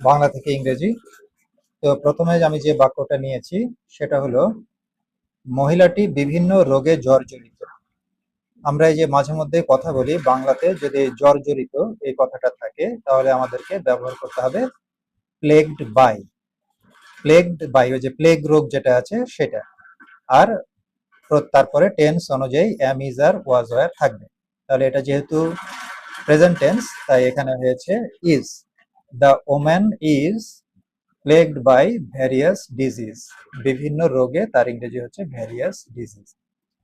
বাংলা থেকে ইংরেজি। তো প্রথমে আমি যে বাক্যটা নিয়েছি সেটা হলো, মহিলাটি বিভিন্ন রোগে জর্জরিত। আমরা এই যে মাঝে মধ্যে কথা বলি বাংলাতে, যদি জর্জরিত এই কথাটা থাকে তাহলে আমাদেরকে ব্যবহার করতে হবে প্লেগড বাই। প্লেগড বাই, ওই যে প্লেগ রোগ যেটা আছে সেটা। আর তারপরে টেন্স অনুযায়ী অ্যাম, ইজ, আর, ওয়াজ, ওয়্যার থাকবে। তাহলে এটা যেহেতু প্রেজেন্ট টেন্স, তাই এখানে হয়েছে is. The woman is plagued by various disease. বিভিন্ন রোগে, তার ইংরেজি হচ্ছে ভ্যারিয়াস ডিজিজ।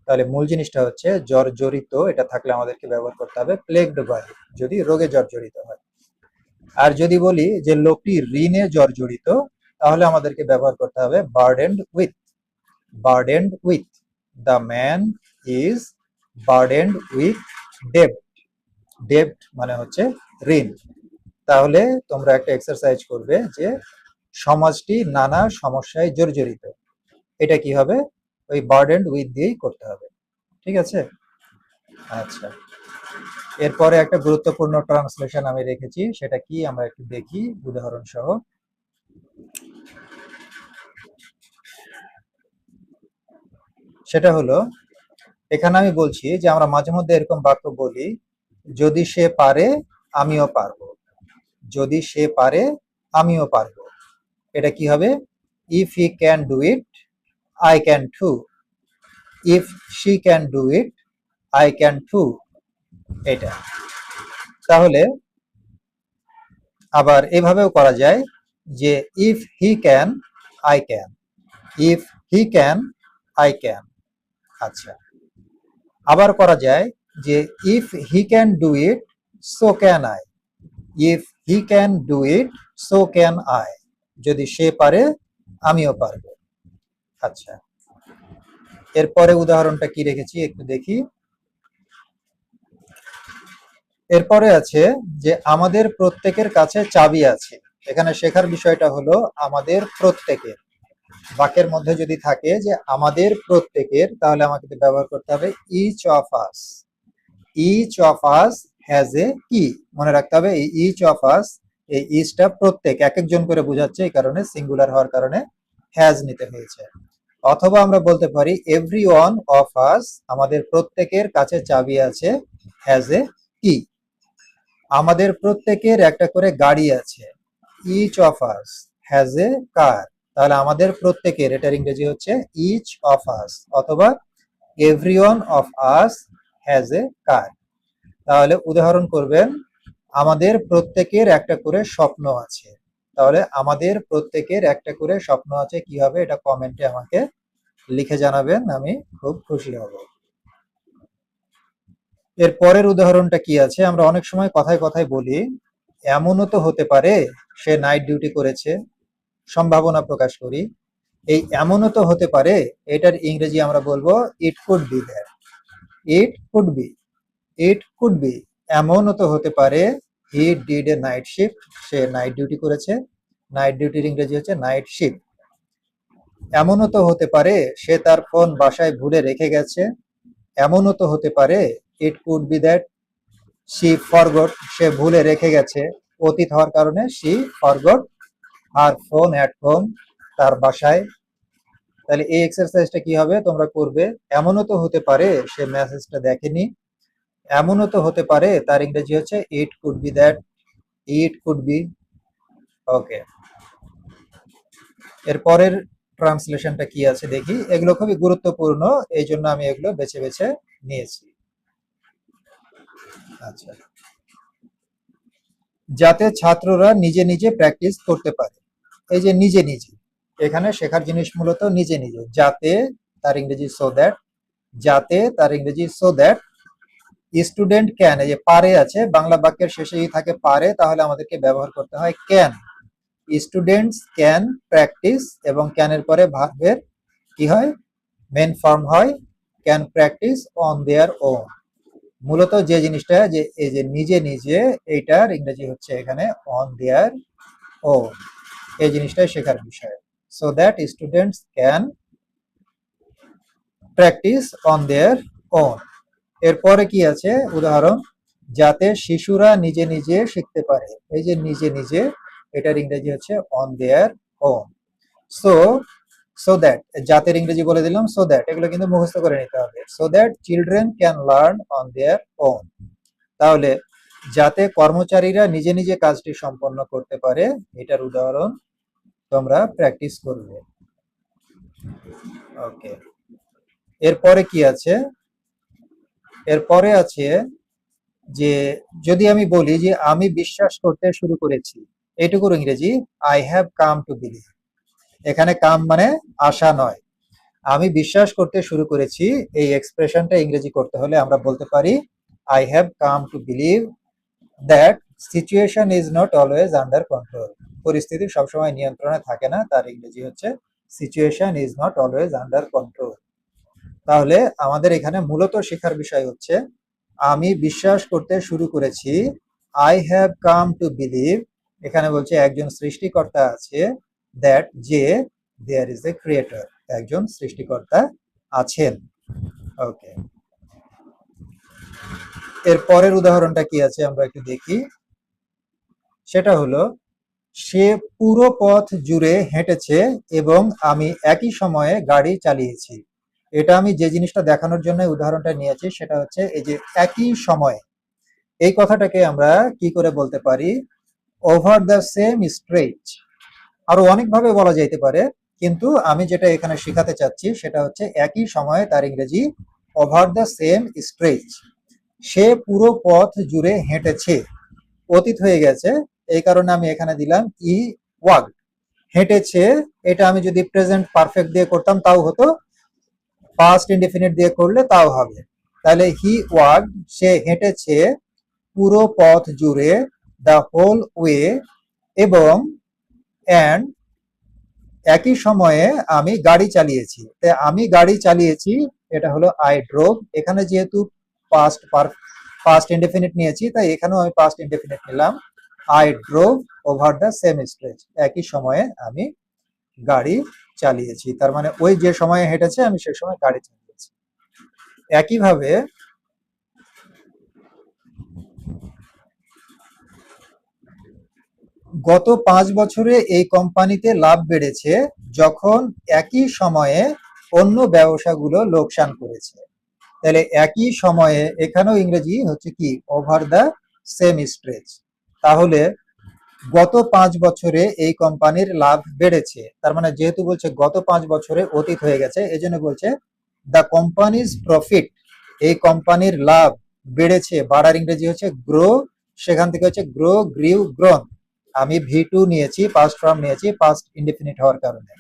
তাহলে মূল জিনিসটা হচ্ছে জর্জরিত, এটা থাকলে আমাদেরকে ব্যবহার করতে হবে প্লেগড বাই, যদি রোগে জর্জরিত হয়। আর যদি বলি যে লোকটি ঋণে জর্জরিত, তাহলে আমাদেরকে ব্যবহার করতে হবে বার্ডেনড with. বার্ডেনড with, the man is বার্ডেনড with ডেব্ট। ডেব্ট মানে হচ্ছে ঋণ। তাহলে তোমরা একটা এক্সারসাইজ করবে যে সমাজটি নানা সমস্যায় জর্জরিত, এটা কি হবে, ওই বার্ডেনড উইথ দিয়েই করতে হবে। ঠিক আছে? আচ্ছা, এরপরে একটা গুরুত্বপূর্ণ ট্রান্সলেশন আমি রেখেছি, সেটা কি আমরা একটু দেখি উদাহরণ সহ। সেটা হলো, এখানে আমি বলছি যে আমরা মাঝে মধ্যে এরকম বাক্য বলি, যদি সে পারে আমিও পারবো। যদি সে পারে আমিও পারবো, এটা কি হবে? If he can do it, I can too. If she can do it, I can too. এটা তাহলে আবার এভাবেও করা যায় যে if he can, I can. If he can, I can. আচ্ছা, আবার করা যায় যে if he can do it, so can I. If he can do it, so can I. যদি সে পারে আমিও পারবো। আচ্ছা, এরপরে উদাহরণটা কি রেখেছি একটু দেখি। এরপরে আছে যে আমাদের প্রত্যেকের কাছে চাবি আছে। এখানে শেখার বিষয়টা হলো আমাদের প্রত্যেকের। বাক্যের মধ্যে যদি থাকে যে আমাদের প্রত্যেকের, তাহলে আমাকে ব্যবহার করতে হবে each of us. Each of us has a key. মনে রাখতে হবে এই ইচ অফ আস, এই ইচটা প্রত্যেক, এক একজন করে বোঝাচ্ছে, এই কারণে সিঙ্গুলার হওয়ার কারণে হ্যাজ নিতে হয়েছে। অথবা আমরা বলতে পারি এভরি ওয়ান অফ আস, আমাদের প্রত্যেকের কাছে চাবি আছে, হ্যাজ এ কি। আমাদের প্রত্যেকের একটা করে গাড়ি আছে, each of us has a car. তাহলে আমাদের প্রত্যেকের, এটার ইংরেজি হচ্ছে ইচ অফ আস, অথবা everyone of us has a car. তাহলে উদাহরণ করবেন, আমাদের প্রত্যেকের একটা করে স্বপ্ন আছে। তাহলে আমাদের প্রত্যেকের একটা করে স্বপ্ন আছে কি হবে, এটা কমেন্টে আমাকে লিখে জানাবেন, আমি খুব খুশি হব। এর পরের উদাহরণটা কি আছে, আমরা অনেক সময় কথায় কথায় বলি এমনও তো হতে পারে সে নাইট ডিউটি করেছে, সম্ভাবনা প্রকাশ করি। এই এমনও তো হতে পারে, এটার ইংরেজি আমরা বলবো ইট could be that. It could B, it could B, এমনও তো হতে পারে he did A night shift, say night duty করেছে। নাইট ডিউটির ইংরেজি হচ্ছে নাইট শিফট। এমনও তো হতে পারে সে তার ফোন বাসায় ভুলে রেখে গেছে। এমনও তো হতে পারে it could be that she forgot, সে ভুলে রেখে গেছে, অতীত হওয়ার কারণে she forgot her phone at home, তার বাসায়। তাহলে এই এক্সারসাইজটা কি হবে তোমরা করবে, এমনও তো হতে পারে সে মেসেজটা দেখেনি। এমনও তো হতে পারে, তার ইংরেজি হচ্ছে it could be that. It could be. Okay, এর পরের ট্রান্সলেশনটা কি আছে দেখি। এগুলো খুবই গুরুত্বপূর্ণ, এই জন্য আমি এগুলো বেছে বেছে নিয়েছি। আচ্ছা, যাতে ছাত্ররা নিজে নিজে প্র্যাকটিস করতে পারে। এই যে নিজে নিজে, এখানে শেখার জিনিস মূলত নিজে নিজে। যাতে, তার ইংরেজি সো দ্যাট। যাতে, তার ইংরেজি সো দ্যাট স্টুডেন্ট ক্যান, এই যে পারে আছে, বাংলা বাক্যের শেষেই থাকে পারে, তাহলে আমাদেরকে ব্যবহার করতে হয় ক্যান। স্টুডেন্টস ক্যান প্র্যাকটিস, এবং ক্যানের পরে ভার্বের কি হয়, মেন ফর্ম হয়, can practise on their own. মূলত যে জিনিসটা, যে এই যে নিজে নিজে, এইটার ইংরেজি হচ্ছে এখানে অন দেয়ার ওন। এই জিনিসটাই শেখার বিষয়। So that students can practise on their own. এরপরে কি আছে উদাহরণ, যাতে শিশুরা নিজে নিজে শিখতে পারে। এই যে নিজে নিজে, এটার ইংরেজি হচ্ছে on their own. So so that, জাতের ইংরেজি বলে দিলাম সো দ্যাট, এগুলো কিন্তু মুখস্থ করে নিতে হবে। So that children can learn on their own, তাহলে যাতে কর্মচারীরা নিজে নিজে কাজটি সম্পন্ন করতে পারে, এটার উদাহরণ তোমরা প্র্যাকটিস করবে। ওকে, এরপরে কি আছে? এরপরে আছে যে যদি আমি বলি যে আমি বিশ্বাস করতে শুরু করেছি, এটুকুর ইংরেজি I have come to believe. এখানে কাম মানে আশা নয়, আমি বিশ্বাস করতে শুরু করেছি, এই এক্সপ্রেশনটা ইংরেজি করতে হলে আমরা বলতে পারি I have come to believe that situation is not always under control. পরিস্থিতি সবসময় নিয়ন্ত্রণে থাকে না, তার ইংরেজি হচ্ছে situation is not always under control. তাহলে আমাদের এখানে মূলত শেখার বিষয় হচ্ছে আমি বিশ্বাস করতে শুরু করেছি, I have come to believe, এখানে বলছে একজন সৃষ্টিকর্তা আছে, দ্যাট যে দেয়ার ইজ এ ক্রিয়েটর, একজন সৃষ্টিকর্তা আছেন। ওকে, এর পরের উদাহরণটা কি আছে আমরা একটু দেখি। সেটা হলো সে পুরো পথ জুড়ে হেঁটেছে এবং আমি একই সময়ে গাড়ি চালিয়েছি। এটা আমি যে জিনিসটা দেখানোর জন্য উদাহরণটা নিয়েছি সেটা হচ্ছে এই যে একই সময়ে, এই কথাটাকে আমরা কি করে বলতে পারি? ওভার দ্য সেম স্ট্রেচ। আরো অনেকভাবে বলা যাইতে পারে, কিন্তু আমি যেটা এখানে শেখাতে চাচ্ছি সেটা হচ্ছে একই সময়ে, তার ইংরেজি ওভার দ্য সেম স্ট্রেচ। সে পুরো পথ জুড়ে হেঁটেছে, অতীত হয়ে গেছে, এই কারণে আমি এখানে দিলাম ই ওয়াক। হেঁটেছে, এটা আমি যদি প্রেজেন্ট পারফেক্ট দিয়ে করতাম তাও হতো, পাস্ট ইনডেফিনিট দিয়ে করলে তাও হবে। তাহলে হি ওয়াক, সে হেঁটেছে পুরো পথ জুড়ে, দ্য হোল ওয়ে, এবং অ্যান্ড একই সময়ে আমি গাড়ি চালিয়েছি। তাই আমি গাড়ি চালিয়েছি, এটা হলো আই ড্রোভ। এখানে যেহেতু পাস্ট ইনডেফিনিট নিয়েছি, তাই এখানেও আমি পাস্ট ইনডেফিনিট নিলাম, আই ড্রোভ ওভার দ্য সেম স্ট্রেচ, একই সময়ে আমি গাড়ি চালিয়েছি। তার মানে ওই যে সময়ে হেঁটেছে আমি সে সময় গাড়ি চালিয়েছি। একইভাবে গত 5 বছরে এই কোম্পানিতে লাভ বেড়েছে যখন একই সময়ে অন্য ব্যবসাগুলো লোকসান করেছে। তাহলে একই সময়ে এখানেও ইংরেজি হচ্ছে কি ওভার দ্য সেম স্ট্রেচ। তাহলে গত 5 বছরে এই কোম্পানির লাভ বেড়েছে, তার মানে যেহেতু বলছে গত 5 বছরে, অতীত হয়ে গেছে, এই জন্য বলছে দ্য কোম্পানিজ প্রফিট, এই কোম্পানির লাভ বেড়েছে, বাড়ার ইংরেজি হচ্ছে গ্রো, সেখান থেকে হচ্ছে গ্রো, গ্রিউ, গ্রোন। আমি V2 নিয়েছি, পাস্ট ফর্ম নিয়েছি, পাস্ট ইনডেফিনিট হওয়ার কারণে।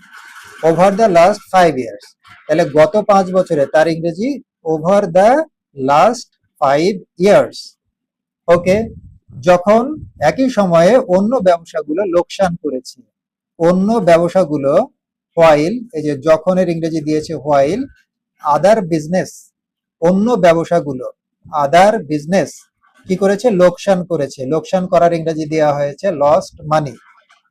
ওভার দ্য লাস্ট 5 ইয়ার্স, তাহলে গত 5 বছরে, তার ইংরেজি ওভার দ্য লাস্ট 5 ইয়ার্স। ওকে, যখন একই সময়ে অন্য ব্যবসাগুলো লোকসান করেছে, অন্য ব্যবসাগুলো হোয়াইল, এই যে যখনের ইংরেজি দিয়েছে হোয়াইল, আদার বিজনেস, অন্য ব্যবসাগুলো, আদার বিজনেস কি করেছে? লোকসান করেছে। লোকসান করার ইংরেজি দেওয়া হয়েছে lost money.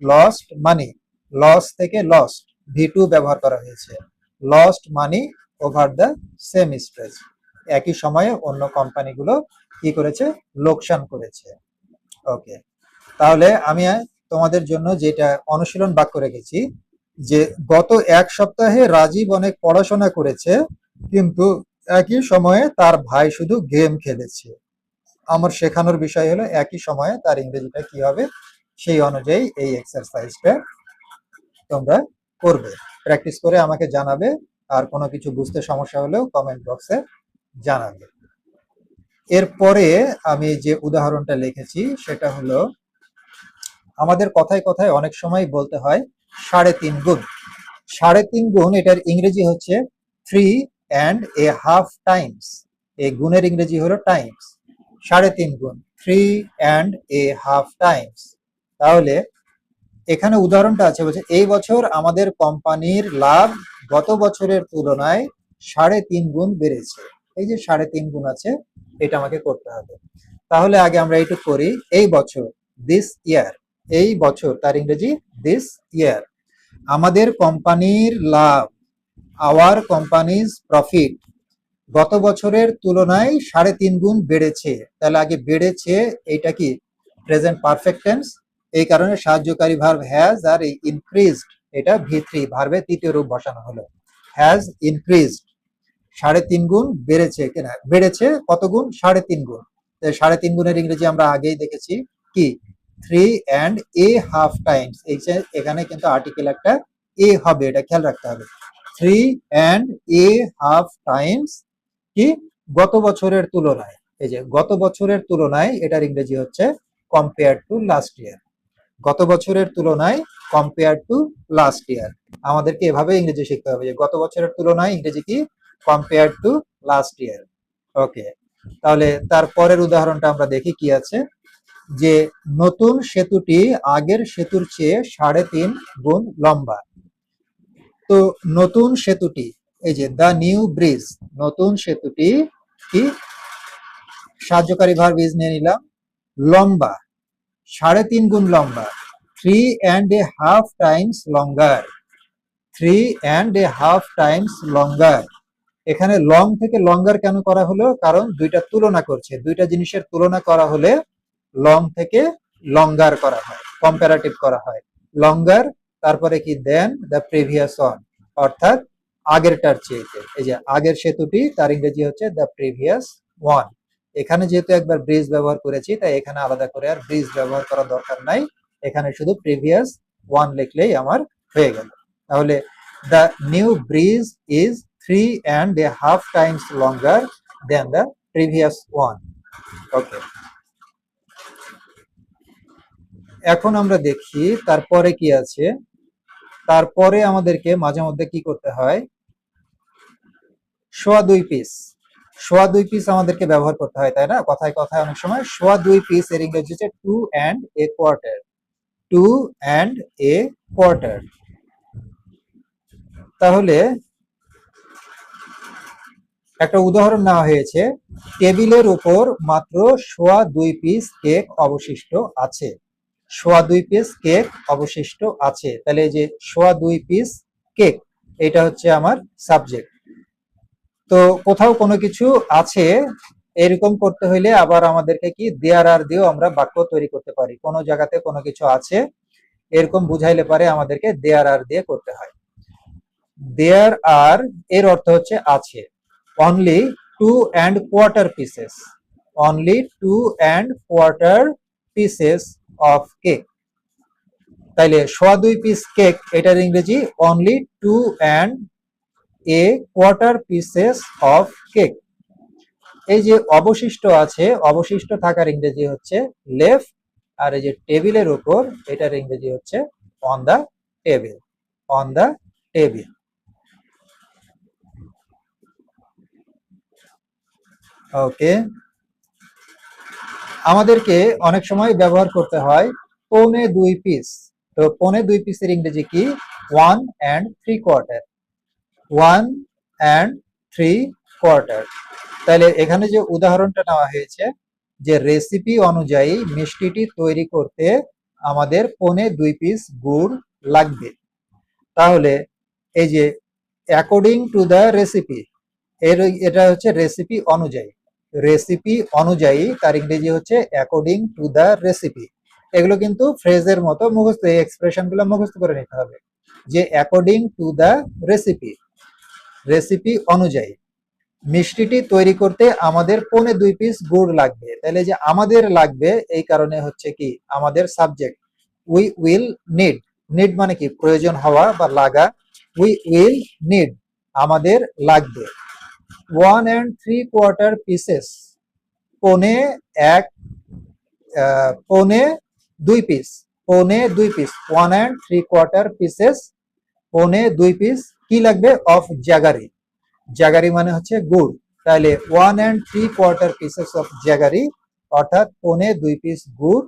Lost money, loss থেকে লস্ট, V2 ব্যবহার করা হয়েছে। লস্ট মানি ওভার দ্য সেম স্ট্রেচ, একই সময়ে অন্য কোম্পানিগুলো কি করেছে? লোকসান করেছে। ওকে, তাহলে আমি তোমাদের জন্য যেটা অনুশীলন বাক্য রেখেছি, যে গত 1 সপ্তাহে রাজীব অনেক পড়াশোনা করেছে, কিন্তু একই সময়ে তার ভাই শুধু গেম খেলেছে। আমার শেখানোর বিষয় হলো একই সময়ে তার ইংরেজিটা কি হবে, সেই অনুযায়ী এই এক্সারসাইজটা তোমরা করবে, প্র্যাকটিস করে আমাকে জানাবে। আর কোনো কিছু বুঝতে সমস্যা হলেও কমেন্ট বক্সে জানাবে। এরপরে আমি যে উদাহরণটা লিখেছি সেটা হলো, আমাদের কথায় কথায় অনেক সময় বলতে হয় 3.5 গুণ। 3.5 গুণ, এটার ইংরেজি হচ্ছে 3.5 টাইমস। এই গুণের ইংরেজি হলো টাইমস। 3.5 গুণ, 3.5 টাইমস। তাহলে এখানে উদাহরণটা আছে, বলছে এই বছর আমাদের কোম্পানির লাভ গত বছরের তুলনায় 3.5 গুণ বেড়েছে। এই যে 3.5 গুণ আছে, এটা আমাকে করতে হবে। তাহলে আগে আমরা এইটুকু করি, এই বছর, দিস ইয়ার, এই বছর, তার ইংরেজি দিস ইয়ার। আমাদের কোম্পানির লাভ, আওয়ার কোম্পানিজ প্রফিট, গত বছরের তুলনায় 3.5 গুণ বেড়েছে। তাহলে আগে বেড়েছে, এইটা কি প্রেজেন্ট পারফেক্ট টেন্স, এই কারণে সাহায্যকারী ভার্ব হ্যাজ আর ইনক্রিজড এটা V3 ভার্বের তৃতীয় রূপ বসানো হলো। হ্যাজ ইনক্রিজড 3.5 গুণ বেড়েছে কিনা, বেড়েছে কত গুণ? 3.5 গুণ। 3.5 গুণের ইংরেজি আমরা আগেই দেখেছি কি 3.5 টাইমস। এখানে কিন্তু আর্টিকেল একটা এ হবে, এটা খেয়াল রাখতে হবে। 3.5 টাইমস কি গত বছরের তুলনায়। এই যে গত বছরের তুলনায় এটার ইংরেজি হচ্ছে কম্পেয়ার টু লাস্ট ইয়ার। গত বছরের তুলনায় কম্পেয়ার টু লাস্ট ইয়ার। আমাদেরকে এভাবে ইংরেজি শিখতে হবে যে গত বছরের তুলনায় ইংরেজি কি কম্পেয়ার টু লাস্ট ইয়ার। ওকে, তাহলে তারপরের উদাহরণটা আমরা দেখি কি আছে, যে নতুন সেতুটি আগের সেতুর চেয়ে 3.5 গুণ লম্বা। তো নতুন সেতুটি, এই যে দ্য নিউ ব্রিজ, নতুন সেতুটি কি সাহায্যকারী ভার্ব ইজ নিয়ে নিলাম, লম্বা 3.5 গুণ লম্বা, 3.5 টাইমস লঙ্গার। 3.5 টাইমস লঙ্গার। এখানে লং থেকে লঙ্গার কেন করা হলো? কারণ দুইটা তুলনা করছে, দুইটা জিনিসের তুলনা করা হলে লং থেকে লঙ্গার করা হয়, কম্পারেটিভ করা হয়। লঙ্গার তারপরে কি দেন দ্য প্রিভিয়াস ওয়ান, অর্থাৎ আগেরটার চেয়ে। এই যে আগের সেতুটি তার ইংরেজি হচ্ছে দ্য প্রিভিয়াস ওয়ান। এখানে যেহেতু একবার ব্রিজ ব্যবহার করেছি তাই এখানে আলাদা করে আর ব্রিজ ব্যবহার করার দরকার নাই, এখানে শুধু প্রিভিয়াস ওয়ান লিখলেই আমার হয়ে গেল। তাহলে the new bridge is 3.5 times longer than the previous one. ওকে, এখন আমরা দেখি তারপরে কি আছে। তারপরে আমাদেরকে মাঝে মধ্যে কি করতে হয়, সোয়া 2 পিস। সোয়া 2 পিস আমাদেরকে ব্যবহার করতে হয়, তাই না? কথায় কথায় অনেক সময় সোয়া 2 পিস এর ইংরেজি হচ্ছে 2 and a quarter। 2 and a quarter। তাহলে একটা উদাহরণ নেওয়া হয়েছে, টেবিলের উপর মাত্র সোয়া 2 পিস কেক অবশিষ্ট আছে। সোয়া 2 পিস কেক অবশিষ্ট আছে, তাহলে এই যে সোয়া 2 পিস কেক, এটা হচ্ছে আমার সাবজেক্ট। তো কোথাও কোনো কিছু আছে এরকম করতে হইলে আবার আমাদেরকে কি দেয়ার আর দিয়েও আমরা বাক্য তৈরি করতে পারি। কোনো জায়গাতে কোনো কিছু আছে এরকম বুঝাইলে পারে আমাদেরকে দেয়ার আর দিয়ে করতে হয়। দেয়ার আর এর অর্থ হচ্ছে আছে। only 2.25 pieces, only 2.25 pieces of cake। তাইলে সোয়া 2 পিস কেক এটার ইংরেজি only 2.25 pieces of cake। এই যে অবশিষ্ট আছে, অবশিষ্ট থাকার ইংরেজি হচ্ছে left, আর এই যে টেবিলের উপর এটার ইংরেজি হচ্ছে on the table, on the table। ওকে, আমাদেরকে অনেক সময় ব্যবহার করতে হয় পৌনে 2 পিস। তো পৌনে 2 পিসের ইংরেজি কি 1.75, 1.75। তাহলে এখানে যে উদাহরণটা নেওয়া হয়েছে যে রেসিপি অনুযায়ী মিষ্টিটি তৈরি করতে আমাদের পৌনে 2 পিস গুড় লাগবে। তাহলে এই যে অ্যাকর্ডিং টু দ্য রেসিপি, এটা হচ্ছে রেসিপি অনুযায়ী। রেসিপি অনুযায়ী তার ইংরেজি হচ্ছে অ্যাকর্ডিং টু দ্য রেসিপি। এগুলো কিন্তু ফ্রেজের মতো মুখস্থ, এই এক্সপ্রেশন গুলো মুখস্থ করে নিতে হবে যে according to the recipe, recipe অনুযায়ী মিষ্টিটি তৈরি করতে আমাদের পৌনে 2 পিস গুড় লাগবে। তাহলে যে আমাদের লাগবে এই কারণে হচ্ছে কি আমাদের subject we will need. Need মানে কি প্রয়োজন হওয়া বা লাগা। উই উইল নিড আমাদের লাগবে 1.75 pieces, পৌনে 2 পিস, পৌনে 2 পিস 1.75 pieces, পৌনে 2 পিস কি লাগবে অফ জাগারি। জাগারি মানে হচ্ছে গুড়। তাহলে 1.75 pieces অফ জাগারি, অর্থাৎ পৌনে 2 পিস গুড়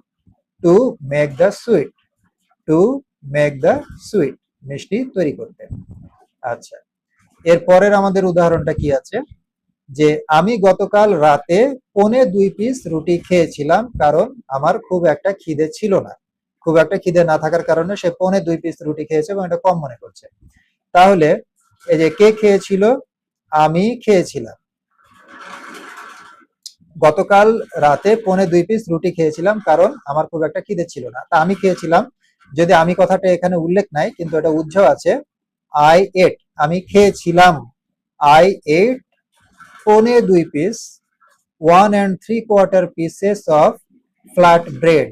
to make the sweet, to make the sweet মিষ্টি তৈরি করতে। আচ্ছা, এরপরের আমাদের উদাহরণটা কি আছে, যে আমি গতকাল রাতে পৌনে 2 পিস রুটি খেয়েছিলাম কারণ আমার খুব একটা খিদে ছিল না। খুব একটা খিদে না থাকার কারণে সে পৌনে 2 পিস রুটি খেয়েছে এবং এটা কম মনে করছে। তাহলে এই যে কে খেয়েছিল, আমি খেয়েছিলাম। গতকাল রাতে 1:45 পিস রুটি খেয়েছিলাম, কারণ আমার খুব একটা খিদে ছিল না। তা আমি খেয়েছিলাম, যদি আমি কথাটা এখানে উল্লেখ নাই কিন্তু এটা উজ্জ্ব আছে। আই এট, আমি খেয়েছিলাম। I ate 1:45 piece 1 3/4 pieces of flat bread.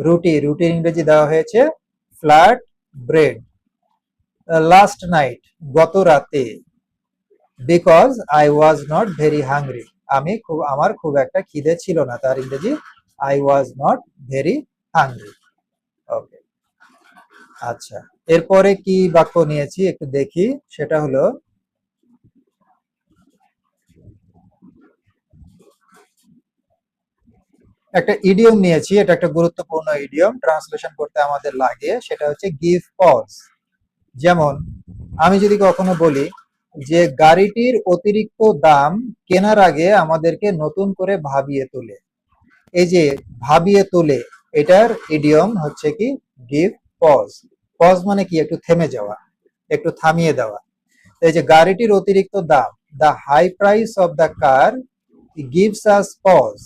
রুটির ইংরেজি দেওয়া হয়েছে ফ্ল্যাট ব্রেড। লাস্ট নাইট, গত রাতে। Because I was not very hungry, আমার খুব একটা খিদে ছিল না, তার ইংরেজি I was not very hungry. Okay, আচ্ছা, এরপরে কি বাক্য নিয়েছি একটু দেখি। সেটা হলো একটা ইডিয়ম নিয়েছি, এটা একটা গুরুত্বপূর্ণ ইডিয়ম, ট্রান্সলেশন করতে আমাদের লাগে। সেটা হচ্ছে গিভ পজ। যেমন আমি যদি কখনো বলি যে গাড়িটির অতিরিক্ত দাম কেনার আগে আমাদেরকে নতুন করে ভাবিয়ে তোলে, এই যে ভাবিয়ে তোলে, এটার ইডিয়ম হচ্ছে কি গিভ পজ। পজ মানে কি একটু থেমে যাওয়া, একটু থামিয়ে দেওয়া। এই যে গাড়িটির অতিরিক্ত দাম, the high price of the car gives us pause,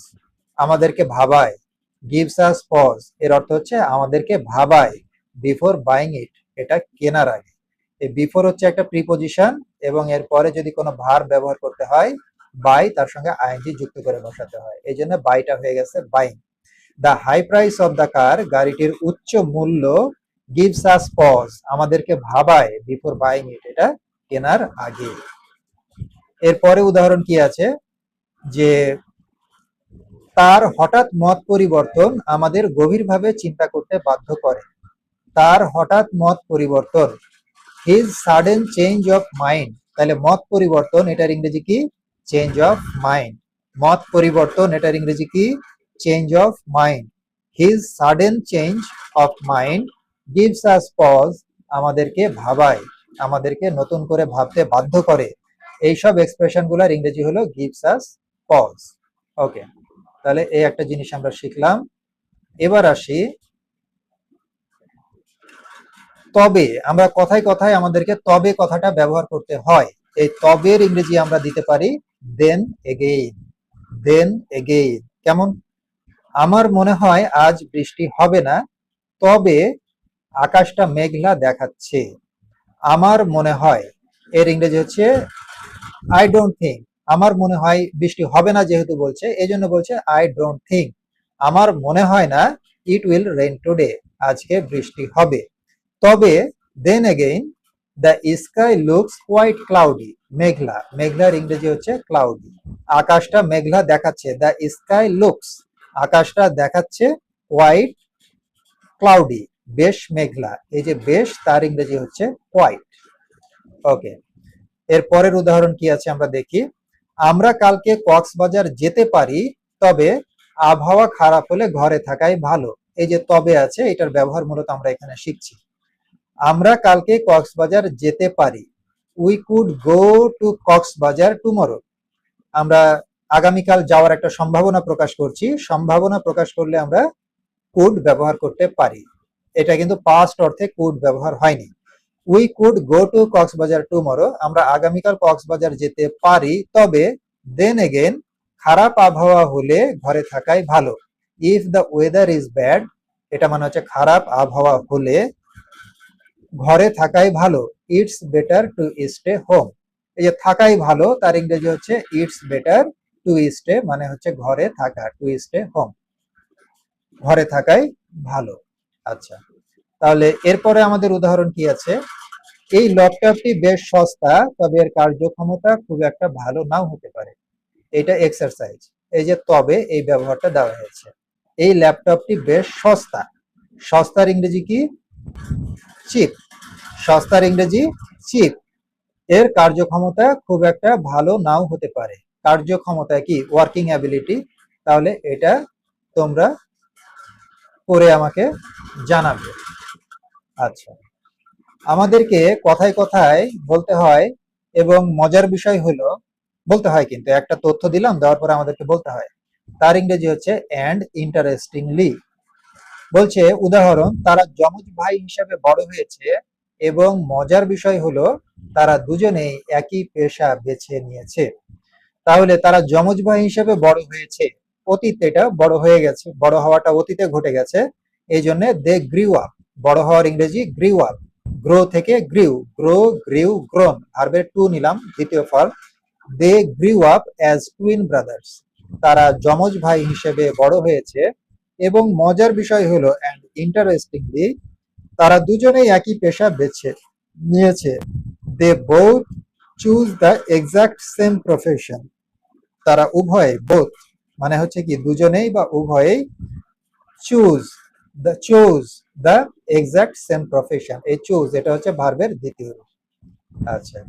আমাদেরকে ভাবায়। গিভস আস পজ এর অর্থ হচ্ছে আমাদেরকে ভাবায় বিফোর বাইং ইট, এটা কেনার আগে। এই বিফোর হচ্ছে একটা প্রিপোজিশন, এবং এরপরে যদি কোনো ভার্ব ব্যবহার করতে হয়, বাই তার সঙ্গে আইএনজি যুক্ত করে বসাতে হয়, এই জন্য বাইটা হয়ে গেছে buying. The high price of the car, গাড়িটির উচ্চ মূল্য, গিভস আস পজ, আমাদেরকে ভাবায় বিফোর বাইং ইট, এটা কেনার আগে। এরপরে উদাহরণ কি আছে, যে তার হঠাৎ মত পরিবর্তন আমাদের গভীরভাবে চিন্তা করতে বাধ্য করে। তার হঠাৎ মত পরিবর্তন, his sudden change of mind. তাহলে মত পরিবর্তন এটার ইংরেজি কি? Change of mind. মত পরিবর্তন এটার ইংরেজি কি? Change of mind. His sudden change of mind gives us pause, আমাদেরকে ভাবায়, আমাদেরকে নতুন করে ভাবতে বাধ্য করে। এইসব এক্সপ্রেশন গুলার ইংরেজি হলো গিভস আস পজ। ওকে, তাহলে এই একটা জিনিস আমরা শিখলাম। এবার আসি, তবে আমরা কথায় কথায় আমাদেরকে তবে কথাটা ব্যবহার করতে হয়। এই তবের ইংরেজি আমরা দিতে পারি দেন এগেইন। দেন এগেইন কেমন? আমার মনে হয় আজ বৃষ্টি হবে না, তবে আকাশটা মেঘলা দেখাচ্ছে। আমার মনে হয় এর ইংরেজি হচ্ছে আই ডোন্ট থিঙ্ক। আমার মনে হয় বৃষ্টি হবে না যেহেতু বলছে, এই জন্য বলছে আই ডোন্ট থিঙ্ক। আমার মনে হয় না ইট উইল রেইন টুডে, আজকে বৃষ্টি হবে। তবে then again the sky looks quite cloudy, মেঘলা, মেঘলার ইংরেজি হচ্ছে ক্লাউডি। আকাশটা মেঘলা দেখাচ্ছে, দ্য স্কাই লুকস, আকাশটা দেখাচ্ছে কোয়াইট ক্লাউডি, বেশ মেঘলা। এই যে বেশ, তার ইংরেজি হচ্ছে কোয়াইট। ওকে, এর পরের উদাহরণ কি আছে আমরা দেখি। আমরা কালকে কক্সবাজার যেতে পারি, তবে আবহাওয়া খারাপ হলে ঘরে থাকাই ভালো। এই যে তবে আছে, এটার ব্যবহার মূলত আমরা এখানে শিখছি। আমরা কালকে কক্সবাজার যেতে পারি, we could go to Cox's Bazar tomorrow. আমরা আগামীকাল যাওয়ার একটা সম্ভাবনা প্রকাশ করছি, সম্ভাবনা প্রকাশ করলে আমরা কুড ব্যবহার করতে পারি। এটা কিন্তু পাস্ট অর্থে কুড ব্যবহার হয়নি। We could go to Cox's Bazar tomorrow, আমরা আগামীকাল কক্সবাজার যেতে পারি, তবে দেন এগেন খারাপ আবহাওয়া হলে ঘরে থাকাই ভালো। If the weather is bad, এটা মানে হচ্ছে খারাপ আবহাওয়া হলে ঘরে থাকাই ভালো। It's better to stay home, এই যে থাকাই ভালো, তার ইংরেজি হচ্ছে ইটস বেটার টু স্টে, মানে হচ্ছে ঘরে থাকা, টু স্টে হোম, ঘরে থাকাই ভালো। আচ্ছা, তাহলে এরপরে আমাদের উদাহরণ কি আছে। এই ল্যাপটপটি বেশ সস্তা, তবে এর কার্যক্ষমতা খুব একটা ভালো নাও হতে পারে। এটা এক্সারসাইজ। এই যে তবে, এই ব্যবহারটা দেওয়া হয়েছে। এই ল্যাপটপটি বেশ সস্তা, সস্তার ইংরেজি কি? চিপ। সস্তার ইংরেজি চিপ। এর কার্যক্ষমতা খুব একটা ভালো নাও হতে পারে। কার্যক্ষমতা কি? Working ability. তাহলে এটা তোমরা পরে আমাকে জানাবে। আচ্ছা, আমাদেরকে কথায় কথায় বলতে হয়, এবং মজার বিষয় হলো বলতে হয়, কিন্তু একটা তথ্য দিলাম, দেওয়ার পরে আমাদেরকে বলতে হয়। তার ইংরেজি হচ্ছে অ্যান্ড ইন্টারেস্টিংলি। বলছে উদাহরণ, তারা যমজ ভাই হিসাবে বড় হয়েছে, এবং মজার বিষয় হলো তারা দুজনেই একই পেশা বেছে নিয়েছে। তাহলে তারা যমজ ভাই হিসেবে বড় হয়েছে। অতীত, এটা বড় হয়ে গেছে, বড় হওয়াটা অতীতে ঘটে গেছে। এই জন্য দে গ্রিউ আপ। বড় হওয়ার ইংরেজি গ্রিউ আপ। গ্রো থেকে গ্রিউ, গ্রো, গ্রিউ, গ্রোন, ভার্বের টু নিলাম দ্বিতীয় form. They grew up as twin brothers. তারা যমজ ভাই হিসেবে বড় হয়েছে। এবং মজার বিষয় হলো, অ্যান্ড ইন্টারেস্টিংলি, তারা দুজনেই একই পেশা বেছে নিয়েছে। They both choose the exact same profession. তারা উভয়ে, বোথ মানে হচ্ছে কি দুজনেই বা উভয়েই, choose the exact same profession. এই চুজ এটা হচ্ছে ভার্বের দ্বিতীয় রূপ। আচ্ছা,